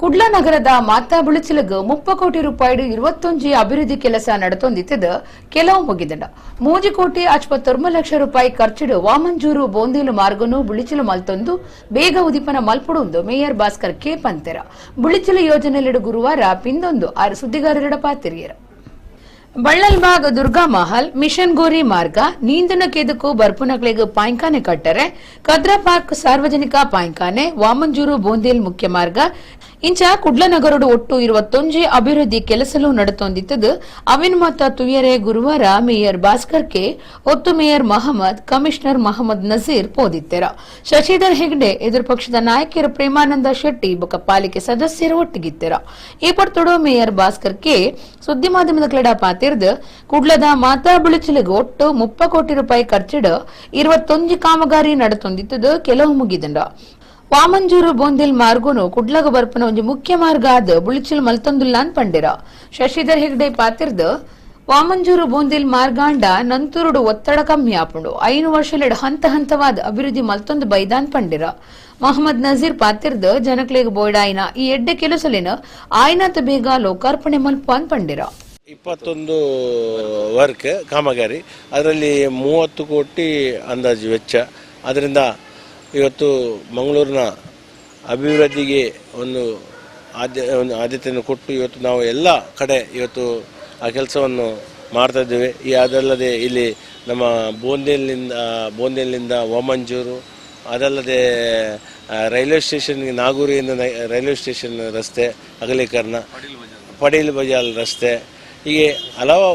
ಕುಡ್ಲ ನಗರದ ಮಾತಾ ಬುಳಿಚಿಲಗ 30 ಕೋಟಿ ರೂಪಾಯಿ 21 ಅಭಿವೃದ್ಧಿ ಕೆಲಸ ನಡೆತೊಂದಿತ್ತದ ಕೆಲವು ಮುಗಿದಂಡ 3 ಕೋಟಿ 59 ಲಕ್ಷ ರೂಪಾಯಿ ಖರ್ಚಿಡು ವಾಮಂಜೂರು ಬೋಂದೇಲು ಮಾರ್ಗನು ಬುಳಿಚಿಲು ಮಲ್ತೊಂದು ಬೇಗ ಉದಿಪನ ಮಲ್ಪಡುಂದು ಮೇಯರ್ ಭಾಸ್ಕರ್ ಕೆ ಪಂತೆರ ಬುಳಿಚಿಲು ಯೋಜನೆಯಲ್ಲಿಡು ಗುರುವಾರ ಪಿಂದೊಂದು ಸುದ್ದಿಗಾರರ ಪಾತಿರಿಯರ ಬಳ್ಳಲ್ಬಾಗ್ ದುರ್ಗಾ ಮಹಲ್ ಮಿಷನ್ ಗೋರಿ ಮಾರ್ಗ ನೀಂದನ ಕೆದಕು ಬರ್ಪುನಕ್ಲೆಗ್ ಪಾಯಿಂಕಾನೆ ಕಟ್ಟರೆ ಕದ್ರಾ ಪಾರ್ಕ್ ಸಾರ್ವಜನಿಕ ಪಾಯಿಂಕಾನೆ ವಾಮಂಜೂರು ಬೋಂದೇಲ್ ಮುಖ್ಯ ಮಾರ್ಗ ಇಂಚ ಕುಡ್ಲನಗರಡು ಒಟ್ಟು 21 ಅಭಿವೃದ್ಧಿ ಕೆಲಸಲು ನಡೆತೊಂದಿತ್ತದು ಅವಿನ್ ಮತ ತುಯರೆ ಗುರುವಾರ ಮೇಯರ್ ಭಾಸ್ಕರ್ ಕೆ ಒತ್ತು ಮೇಯರ್ ಮಹಮ್ಮದ್ ಕಮಿಷನರ್ ಮಹಮ್ಮದ್ ನಜೀರ್ ಪೋದಿತ್ತೆರ ಶಶಿಧರ್ ಹೆಗ್ಡೆ ಎದುರು ಪಕ್ಷದ ನಾಯಕರ ಪ್ರೇಮಾನಂದ ಶೆಟ್ಟಿ ಬೊಕ್ಕ ಪಾಲಿಕೆ ಸದಸ್ಯರು ಒಟ್ಟಿಗಿತ್ತೆರ ಈ ಪರ್ತೊಡು ಮೇಯರ್ ಭಾಸ್ಕರ್ ಕೆ ಸುದ್ದಿ ಮಾಧ್ಯಮದ ಕ್ಲಡ ಪಾತಿರ್ದು ಕುಡ್ಲದ ಮಾತಾ ಬುಳಿಚಿಲಿಗೆ ಒಟ್ಟು 30 ಕೋಟಿ ರೂಪಾಯಿ ಖರ್ಚಿಡು 21 ಕಾಮಗಾರಿ ನಡೆತೊಂದಿತ್ತದು ಕೆಲವು ಮುಗಿದಂಡ ವಾಮಂಜೂರು ಬೋಂದೇಲ್ ಮಾರ್ಗನು ಕುಡ್ಲಗ ಬರ್ಪನ ಒಂಜಿ ಮುಖ್ಯ ಮಾರ್ಗ ಆದ ಬುಳಿಚಿಲ್ ಮಲ್ತೊಂದುಲ್ಲ ಅಂತ ಪಂಡಿರ ಶಶಿಧರ್ ಹೆಗ್ಡೆ ಪಾತಿರ್ದು ವಾಮಂಜೂರು ಬೋಂದೇಲ್ ಮಾರ್ಗಾಂಡ ನಂತುರುಡು ಒತ್ತಡ ಕಮ್ಮಿ ಆಪುಂಡು 5 ವರ್ಷಲೆಡ್ ಹಂತ ಹಂತವಾದ ಅಭಿವೃದ್ಧಿ ಮಲ್ತೊಂದು ಬೈದಾನ್ ಪಂಡಿರ ಮೊಹಮ್ಮದ್ ನಜೀರ್ ಪಾತಿರ್ದು ಜನಕ್ಲೆಗ್ ಬೋಯ್ಡಾಯಿನ ಈ ಎಡ್ಡೆ ಕೆಲಸಲಿನ ಆಯ್ನಾತ ಬೇಗ ಲೋಕಾರ್ಪಣೆ ಮಲ್ಪ ಅಂತ ಪಂಡಿರ 21 ವರ್ಕ್ ಕಾಮಗಾರಿ ಅದರಲ್ಲಿ 30 ಕೋಟಿ ಅಂದಾಜು ವೆಚ್ಚ. ಅದರಿಂದ ಇವತ್ತು ಮಂಗಳೂರಿನ ಅಭಿವೃದ್ಧಿಗೆ ಒಂದು ಆದ್ಯತೆಯನ್ನು ಕೊಟ್ಟು ಇವತ್ತು ನಾವು ಎಲ್ಲ ಕಡೆ ಇವತ್ತು ಆ ಕೆಲಸವನ್ನು ಮಾಡ್ತಾ ಇದ್ದೇವೆ. ಅದಲ್ಲದೆ ಇಲ್ಲಿ ನಮ್ಮ ಬೋಂದೇಲಿನಿಂದ ವಾಮಂಜೂರು, ಅದಲ್ಲದೆ ರೈಲ್ವೆ ಸ್ಟೇಷನ್ಗೆ ನಾಗೂರಿಯಿಂದ ರೈಲ್ವೆ ಸ್ಟೇಷನ್ ರಸ್ತೆ ಅಗಲೀಕರಣ, ಪಡೀಲ್ ಬಜಾಲ್ ರಸ್ತೆ, ಹೀಗೆ ಹಲವು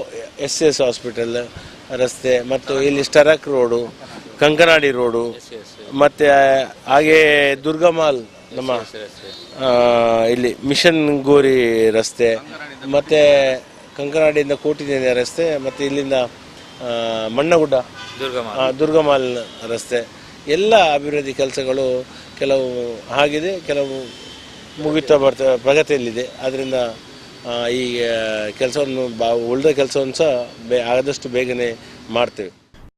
SS ಹಾಸ್ಪಿಟಲ್ ರಸ್ತೆ, ಮತ್ತು ಇಲ್ಲಿ ಸ್ಟರಕ್ ರೋಡು, ಕಂಕನಾಡಿ ರೋಡು, ಮತ್ತು ಹಾಗೆ ದುರ್ಗಮಾಲ್ ನಮ್ಮ ಇಲ್ಲಿ ಮಿಷನ್ ಗೋರಿ ರಸ್ತೆ, ಮತ್ತು ಕಂಕನಾಡಿಯಿಂದ ಕೋಟಿನೇನ ರಸ್ತೆ, ಮತ್ತು ಇಲ್ಲಿಂದ ಮಣ್ಣಗುಡ್ಡ ದುರ್ಗಮಾಲ್ ರಸ್ತೆ, ಎಲ್ಲ ಅಭಿವೃದ್ಧಿ ಕೆಲಸಗಳು ಕೆಲವು ಆಗಿದೆ, ಕೆಲವು ಮುಗಿತಾ ಪ್ರಗತಿಯಲ್ಲಿದೆ. ಆದ್ದರಿಂದ ಈ ಕೆಲಸವನ್ನು ಉಳಿದ ಕೆಲಸವನ್ನು ಸಹ ಆದಷ್ಟು ಬೇಗನೆ ಮಾಡ್ತೇವೆ.